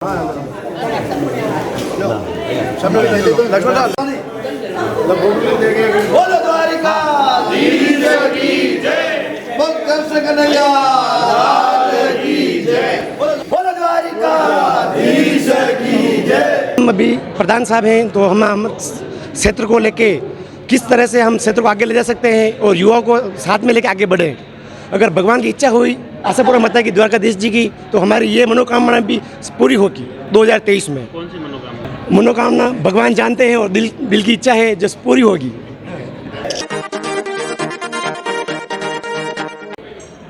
बोलो द्वारिकाधीश की जय, बोल कृष्ण कन्हैया लाल की जय, बोलो द्वारिकाधीश की जय। हम अभी प्रधान साहब हैं तो हम क्षेत्र को लेके किस तरह से हम क्षेत्र को आगे ले जा सकते हैं और युवाओं को साथ में लेके आगे बढ़े। अगर भगवान की इच्छा हुई, आशा पूरा मत है कि द्वारकाधीश जी की, तो हमारी ये मनोकामना भी पूरी होगी 2023 में। कौन सी मनोकामना? मनोकामना भगवान जानते हैं और दिल की इच्छा है जो पूरी होगी।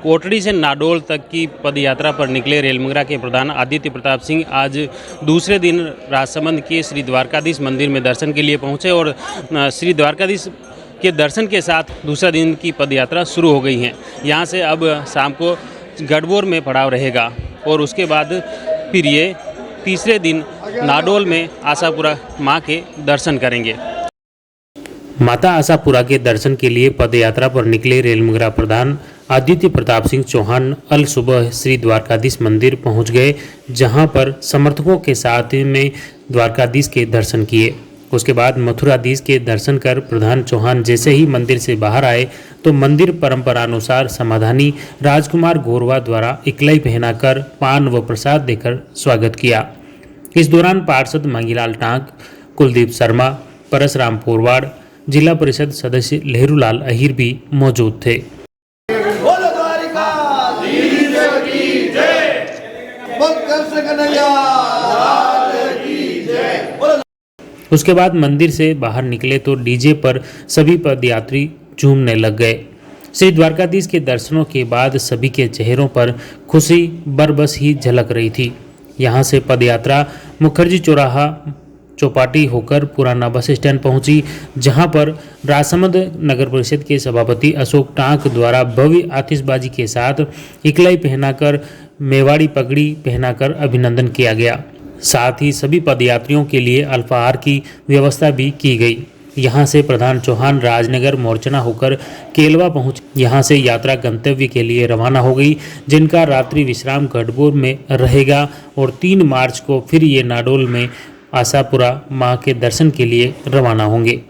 कोटड़ी से नाडोल तक की पद यात्रा पर निकले रेलमंगरा के प्रधान आदित्य प्रताप सिंह आज दूसरे दिन राजसमंद के श्री द्वारकाधीश मंदिर में दर्शन के लिए पहुंचे और श्री द्वारकाधीश के दर्शन के साथ दूसरा दिन की पद यात्रा शुरू हो गई है। यहां से अब शाम को गढ़बोर में पड़ाव रहेगा और उसके बाद फिर ये तीसरे दिन नाडोल में आशापुरा मां के दर्शन करेंगे। माता आशापुरा के दर्शन के लिए पदयात्रा पर निकले रेलमंगरा प्रधान आदित्य प्रताप सिंह चौहान अल सुबह श्री द्वारकाधीश मंदिर पहुंच गए, जहां पर समर्थकों के साथ में द्वारकाधीश के दर्शन किए। उसके बाद मथुराधीश के दर्शन कर प्रधान चौहान जैसे ही मंदिर से बाहर आए तो मंदिर परंपरानुसार समाधानी राजकुमार गोरवा द्वारा इकलाई पहनाकर पान व प्रसाद देकर स्वागत किया। इस दौरान पार्षद मंगीलाल टांक, कुलदीप शर्मा, परसराम पोरवाड़, जिला परिषद सदस्य लहरूलाल अहिर भी मौजूद थे। बोलो द्वारिकाधीश की जय, बोल कृष्ण कन्हैया लाल की जय, बोलो। उसके बाद मंदिर से बाहर निकले तो डीजे पर सभी पदयात्री झूमने लग गए। श्री द्वारकाधीश के दर्शनों के बाद सभी के चेहरों पर खुशी बरबस ही झलक रही थी। यहाँ से पदयात्रा मुखर्जी चौराहा चौपाटी होकर पुराना बस स्टैंड पहुंची, जहां पर राजसमंद नगर परिषद के सभापति अशोक टांक द्वारा भव्य आतिशबाजी के साथ इकलाई पहनाकर मेवाड़ी पगड़ी पहनाकर अभिनंदन किया गया। साथ ही सभी पदयात्रियों के लिए अल्पाहार की व्यवस्था भी की गई। यहां से प्रधान चौहान राजनगर मोर्चना होकर केलवा पहुंच, यहां से यात्रा गंतव्य के लिए रवाना हो गई, जिनका रात्रि विश्राम गढ़बोर में रहेगा और 3 मार्च को फिर ये नाडोल में आशापुरा मां के दर्शन के लिए रवाना होंगे।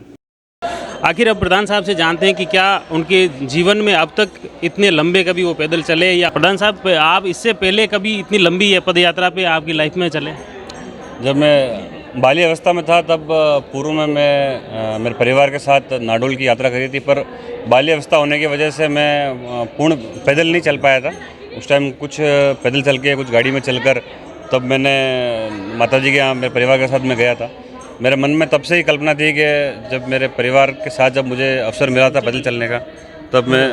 आखिर अब प्रधान साहब से जानते हैं कि क्या उनके जीवन में अब तक इतने लंबे कभी वो पैदल चले, या प्रधान साहब आप इससे पहले कभी इतनी लंबी पद यात्रा पे आपकी लाइफ में चले? जब मैं बाल्य अवस्था में था तब पूर्व में मैं मेरे परिवार के साथ नाडोल की यात्रा करी थी, पर बाल्य अवस्था होने की वजह से मैं पूर्ण पैदल नहीं चल पाया था। उस टाइम कुछ पैदल चल के कुछ गाड़ी में चलकर तब मैंने माताजी के यहाँ मेरे परिवार के साथ मैं गया था। मेरे मन में तब से ही कल्पना थी कि जब मेरे परिवार के साथ जब मुझे अवसर मिला था पैदल चलने का, तब मैं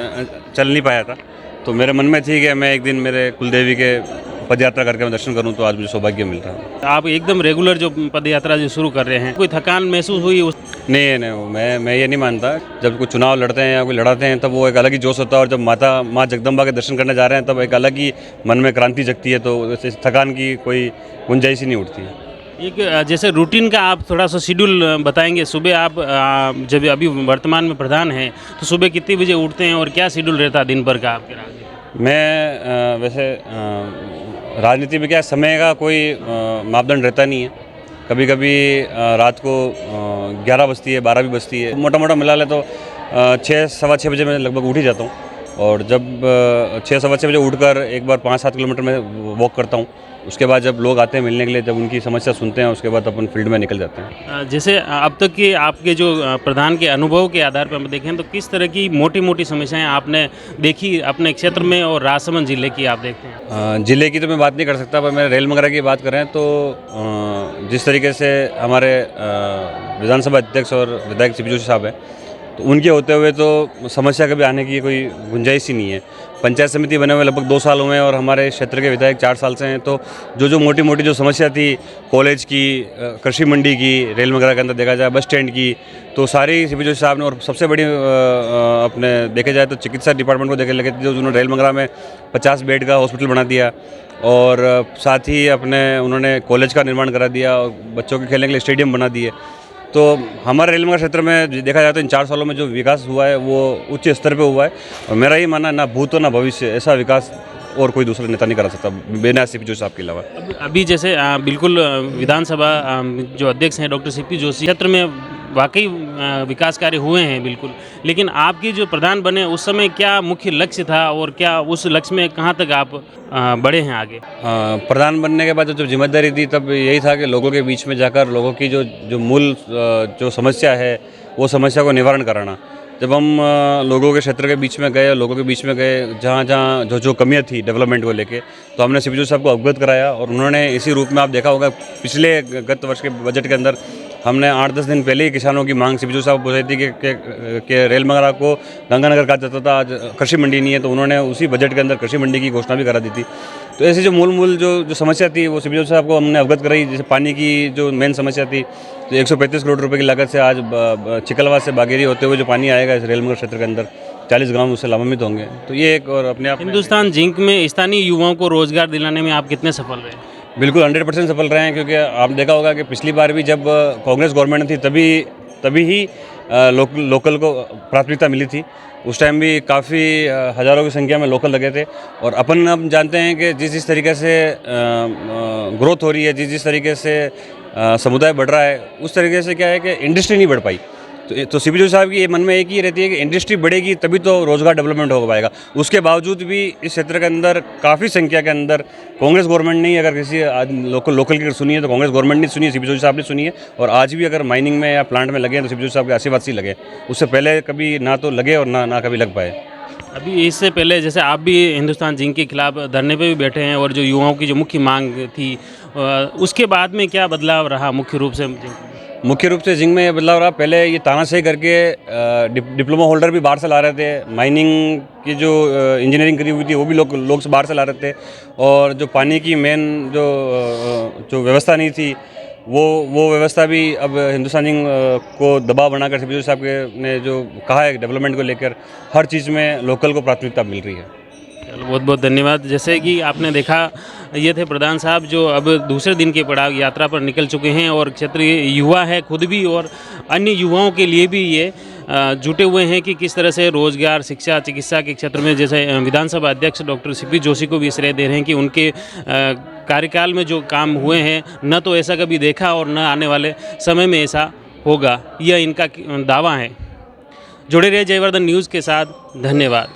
चल नहीं पाया था। तो मेरे मन में थी कि मैं एक दिन मेरे कुलदेवी के पदयात्रा करके मैं दर्शन करूं, तो आज मुझे सौभाग्य मिल रहा है। आप एकदम रेगुलर जो पदयात्रा जो शुरू कर रहे हैं, कोई थकान महसूस हुई उस? नहीं, मैं ये नहीं मानता। जब कोई चुनाव लड़ते हैं या कोई लड़ाते हैं तब वो एक अलग ही जोश होता है, और जब माँ जगदम्बा के दर्शन करने जा रहे हैं तब एक अलग ही मन में क्रांति जगती है, तो थकान की कोई गुंजाइश ही नहीं उठती है। एक जैसे रूटीन का आप थोड़ा सा शेड्यूल बताएंगे। सुबह आप जब अभी वर्तमान में प्रधान हैं तो सुबह कितने बजे उठते हैं और क्या शेड्यूल रहता है दिन भर का आपके? मैं वैसे राजनीति में क्या समय का कोई मापदंड रहता नहीं है। कभी कभी रात को 11 बजती है, 12 भी बजती है। मोटा मोटा मिला ले तो 6 सवा 6 बजे मैं लगभग उठ ही जाता हूँ, और जब 6 सवा 6 बजे उठकर एक बार 5-7 किलोमीटर में वॉक करता हूँ। उसके बाद जब लोग आते हैं मिलने के लिए, जब उनकी समस्या सुनते हैं, उसके बाद अपन फील्ड में निकल जाते हैं। जैसे अब तक के आपके जो प्रधान के अनुभव के आधार पर हम देखें तो किस तरह की मोटी मोटी समस्याएं आपने देखी अपने क्षेत्र में और राजसमंद जिले की आप देखते हैं? जिले की तो मैं बात नहीं कर सकता, पर मैं रेलमंगरा की बात करें तो जिस तरीके से हमारे विधानसभा अध्यक्ष और विधायक सीपी जोशी साहब हैं, तो उनके होते हुए तो समस्या कभी आने की कोई गुंजाइश ही नहीं है। पंचायत समिति बने हुए लगभग 2 साल हुए हैं और हमारे क्षेत्र के विधायक 4 साल से हैं। तो जो मोटी मोटी जो समस्या थी, कॉलेज की, कृषि मंडी की, रेलमंगरा के अंदर देखा जाए बस स्टैंड की, तो सारी सीपी जोशी साहब ने, और सबसे बड़ी अपने देखे जाए तो चिकित्सा डिपार्टमेंट को देखे लगे जो उन्होंने रेलमंगरा में 50 बेड का हॉस्पिटल बना दिया, और साथ ही उन्होंने कॉलेज का निर्माण करा दिया और बच्चों के खेलने के लिए स्टेडियम बना दिए। तो हमारे रेलमंगरा क्षेत्र में देखा जाए तो इन 4 सालों में जो विकास हुआ है वो उच्च स्तर पे हुआ है, और मेरा ही मानना ना भूत ना भविष्य ऐसा विकास और कोई दूसरा नेता नहीं करा सकता बिना सीपी जोशी साहब के अलावा। अभी जैसे बिल्कुल विधानसभा जो अध्यक्ष हैं डॉक्टर सीपी जोशी क्षेत्र में वाकई विकास कार्य हुए हैं बिल्कुल, लेकिन आपकी जो प्रधान बने उस समय क्या मुख्य लक्ष्य था और क्या उस लक्ष्य में कहाँ तक आप बढ़े हैं आगे? प्रधान बनने के बाद जब जिम्मेदारी थी तब यही था कि लोगों के बीच में जाकर लोगों की जो मूल जो समस्या है वो समस्या को निवारण कराना। जब हम लोगों के क्षेत्र के बीच में गए, लोगों के बीच में गए जहाँ जहाँ जो कमियाँ थी डेवलपमेंट को लेके, तो हमने सीपी जोशी साहब को अवगत कराया और उन्होंने इसी रूप में आप देखा होगा पिछले गत वर्ष के बजट के अंदर हमने 8-10 दिन पहले ही किसानों की मांग सीपी जोशी साहब पूछ रही थी कि रेल मंगरा को गंगानगर कहा जाता था, आज कृषि मंडी नहीं है, तो उन्होंने उसी बजट के अंदर कृषि मंडी की घोषणा भी करा दी थी। तो ऐसी जो मूल जो समस्या थी वो सीपी जोशी साहब को हमने अवगत कराई। जैसे पानी की जो मेन समस्या थी, तो 135 करोड़ रुपए की लागत से आज चिकलवा से बागेरी होते हुए जो पानी आएगा इस रेल मंगरा क्षेत्र के अंदर 40 गांव उससे लाभान्वित होंगे। तो ये एक और अपने आप हिंदुस्तान जिंक में स्थानीय युवाओं को रोजगार दिलाने में आप कितने सफल रहे? बिल्कुल 100% सफल रहे हैं, क्योंकि आप देखा होगा कि पिछली बार भी जब कांग्रेस गवर्नमेंट थी तभी ही लोकल को प्राथमिकता मिली थी। उस टाइम भी काफ़ी हज़ारों की संख्या में लोकल लगे थे और अपन अब जानते हैं कि जिस तरीके से ग्रोथ हो रही है, जिस तरीके से समुदाय बढ़ रहा है, उस तरीके से क्या है कि इंडस्ट्री नहीं बढ़ पाई। तो सीपी जोशी साहब की ये मन में एक ही रहती है कि इंडस्ट्री बढ़ेगी तभी तो रोज़गार डेवलपमेंट हो पाएगा। उसके बावजूद भी इस क्षेत्र के अंदर काफ़ी संख्या के अंदर कांग्रेस गवर्नमेंट ने, अगर किसी लोकल की सुनी है तो कांग्रेस गवर्नमेंट ने सुनी है, सीपी जोशी साहब ने सुनी है। और आज भी अगर माइनिंग में या प्लांट में लगे हैं तो सीपी जोशी साहब के आशीर्वाद से लगे, उससे पहले कभी ना तो लगे और ना कभी लग पाए। अभी इससे पहले जैसे आप भी हिंदुस्तान जिंक के खिलाफ धरने पे भी बैठे हैं और जो युवाओं की जो मुख्य मांग थी उसके बाद में क्या बदलाव रहा मुख्य रूप से? मुख्य रूप से जिंक में ये बदलाव रहा। पहले ये तानाशाही करके डिप्लोमा होल्डर भी बाहर से ला रहे थे, माइनिंग की जो इंजीनियरिंग करी हुई थी वो भी लोग बाहर से ला रहे थे, और जो पानी की मेन जो व्यवस्था नहीं थी वो व्यवस्था भी अब हिंदुस्तान जिंक को दबाव बनाकर सीपी जोशी साहब ने जो कहा है डेवलपमेंट को लेकर हर चीज़ में लोकल को प्राथमिकता मिल रही है। बहुत बहुत धन्यवाद। जैसे कि आपने देखा ये थे प्रधान साहब जो अब दूसरे दिन के पड़ाव यात्रा पर निकल चुके हैं और क्षेत्रीय युवा है खुद भी और अन्य युवाओं के लिए भी ये जुटे हुए हैं कि किस तरह से रोजगार, शिक्षा, चिकित्सा के क्षेत्र में, जैसे विधानसभा अध्यक्ष डॉक्टर सीपी जोशी को भी श्रेय दे रहे हैं कि उनके कार्यकाल में जो काम हुए हैं न तो ऐसा कभी देखा और न आने वाले समय में ऐसा होगा, यह इनका दावा है। जुड़े रहे जयवर्धन न्यूज़ के साथ, धन्यवाद।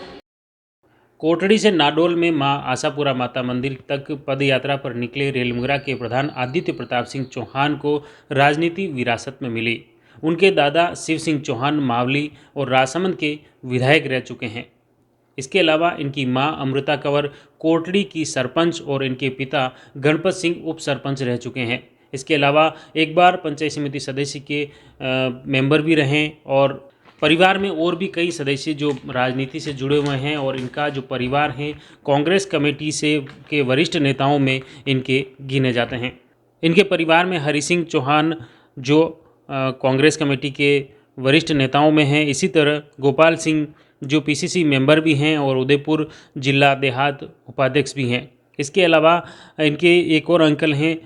कोटड़ी से नाडोल में मां आशापुरा माता मंदिर तक पद यात्रा पर निकले रेल मंगरा के प्रधान आदित्य प्रताप सिंह चौहान को राजनीति विरासत में मिली। उनके दादा शिव सिंह चौहान मावली और राजसमंद के विधायक रह चुके हैं। इसके अलावा इनकी मां अमृता कंवर कोटड़ी की सरपंच और इनके पिता गणपत सिंह उप सरपंच रह चुके हैं। इसके अलावा एक बार पंचायत समिति सदस्य के मेंबर भी रहे और परिवार में और भी कई सदस्य जो राजनीति से जुड़े हुए हैं और इनका जो परिवार है कांग्रेस कमेटी से के वरिष्ठ नेताओं में इनके गिने जाते हैं। इनके परिवार में हरि सिंह चौहान जो कांग्रेस कमेटी के वरिष्ठ नेताओं में हैं, इसी तरह गोपाल सिंह जो पीसीसी मेंबर भी हैं और उदयपुर जिला देहात उपाध्यक्ष भी हैं। इसके अलावा इनके एक और अंकल हैं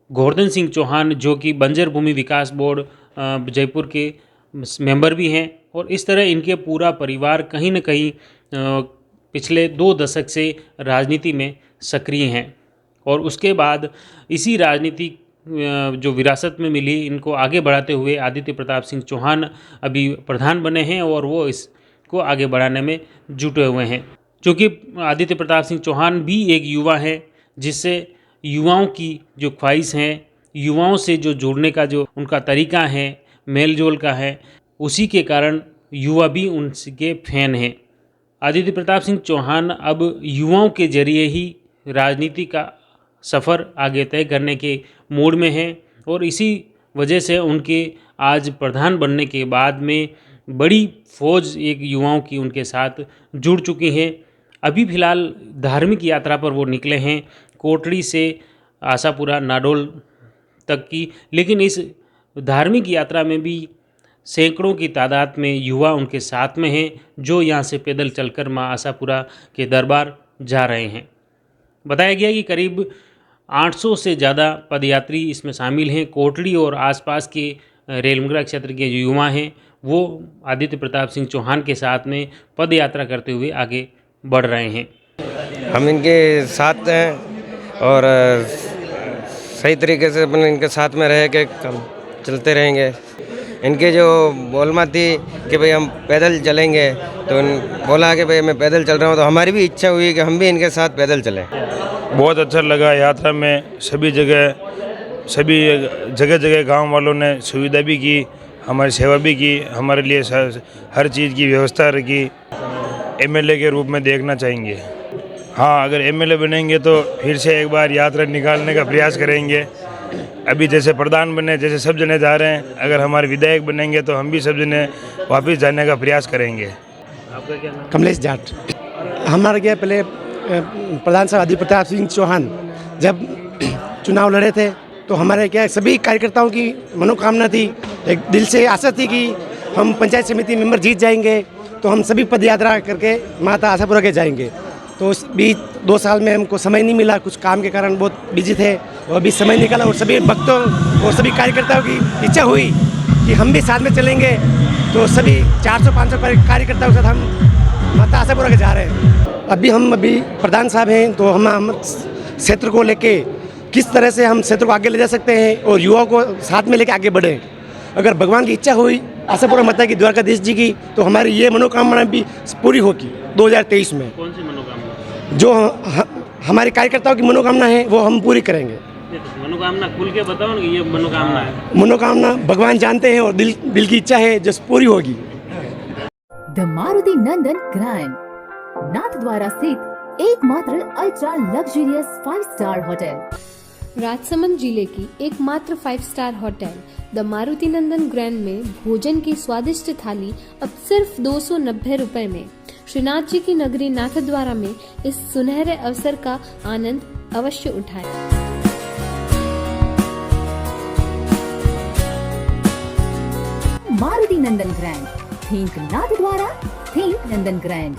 गोवर्धन सिंह चौहान जो कि बंजर भूमि विकास बोर्ड जयपुर के मेंबर भी हैं। और इस तरह इनके पूरा परिवार कहीं न कहीं पिछले 2 दशक से राजनीति में सक्रिय हैं और उसके बाद इसी राजनीति जो विरासत में मिली इनको आगे बढ़ाते हुए आदित्य प्रताप सिंह चौहान अभी प्रधान बने हैं और वो इसको आगे बढ़ाने में जुटे हुए हैं। क्योंकि आदित्य प्रताप सिंह चौहान भी एक युवा है जिससे युवाओं की जो ख्वाहिश हैं, युवाओं से जो जुड़ने का जो उनका तरीका है, मेल जोल का है, उसी के कारण युवा भी उनके फैन हैं। आदित्य प्रताप सिंह चौहान अब युवाओं के जरिए ही राजनीति का सफ़र आगे तय करने के मूड में हैं और इसी वजह से उनके आज प्रधान बनने के बाद में बड़ी फौज एक युवाओं की उनके साथ जुड़ चुकी है। अभी फ़िलहाल धार्मिक यात्रा पर वो निकले हैं कोटड़ी से आशापुरा नाडोल तक की, लेकिन इस धार्मिक यात्रा में भी सैकड़ों की तादाद में युवा उनके साथ में हैं जो यहाँ से पैदल चलकर मां आशापुरा के दरबार जा रहे हैं। बताया गया कि करीब 800 से ज़्यादा पदयात्री इसमें शामिल हैं। कोटड़ी और आसपास के रेल मंगरा क्षेत्र के जो युवा हैं वो आदित्य प्रताप सिंह चौहान के साथ में पद यात्रा करते हुए आगे बढ़ रहे हैं। हम इनके साथ हैं और सही तरीके से अपन इनके साथ में रह के हम चलते रहेंगे। इनके जो बोलमा थी कि भाई हम पैदल चलेंगे, तो बोला कि भाई मैं पैदल चल रहा हूँ, तो हमारी भी इच्छा हुई कि हम भी इनके साथ पैदल चलें। बहुत अच्छा लगा यात्रा में। सभी जगह गांव वालों ने सुविधा भी की, हमारी सेवा भी की, हमारे लिए हर चीज़ की व्यवस्था रखी। एमएलए के रूप में देखना चाहेंगे। हाँ, अगर एमएलए बनेंगे तो फिर से एक बार यात्रा निकालने का प्रयास करेंगे। अभी जैसे प्रधान बने, जैसे सब जने जा रहे हैं, अगर हमारे विधायक बनेंगे तो हम भी सब जने वापस जाने का प्रयास करेंगे। आपका क्या नाम? कमलेश जाट। हमारे क्या पहले प्रधान साहब आदित्य प्रताप सिंह चौहान जब चुनाव लड़े थे तो हमारे क्या सभी कार्यकर्ताओं की मनोकामना थी, एक दिल से आशा थी कि हम पंचायत समिति मेंबर जीत जाएंगे तो हम सभी पद यात्रा करके माता आशापुरा के जाएंगे। तो उस बीच 2 साल में हमको समय नहीं मिला, कुछ काम के कारण बहुत बिजी थे, और अभी समय निकाला और सभी भक्तों और सभी कार्यकर्ताओं की इच्छा हुई कि हम भी साथ में चलेंगे, तो सभी 400-500 कार्यकर्ताओं के साथ हम माता आशापुरा के जा रहे हैं। अभी प्रधान साहब हैं, तो हम क्षेत्र को लेके किस तरह से हम क्षेत्र को आगे ले जा सकते हैं और युवाओं को साथ में लेके आगे बढ़े। अगर भगवान की इच्छा हुई आशापुरा माता की द्वारकाधीश जी की, तो हमारी ये मनोकामना भी पूरी होगी 2023 में। कौन सी मनोकामना? जो हमारे कार्यकर्ताओं की मनोकामना है वो हम पूरी करेंगे। मनोकामना खुल के बताओ ना, ये मनोकामना है। मनोकामना भगवान जानते हैं और दिल की इच्छा है जो पूरी होगी। The Maruti Nandan grand, Nathdwara स्थित एकमात्र ultra luxurious 5 star hotel. Rajsamand जिले की एकमात्र 5 star hotel the Maruti Nandan grand में भोजन की स्वादिष्ट थाली अब सिर्फ 290 रुपए में। श्रीनाथ जी की नगरी नाथद्वारा में इस सुनहरे अवसर का आनंद अवश्य उठाएं। मारुति नंदन ग्रैंड, थिंक नाथद्वारा, थिंक नंदन ग्रैंड।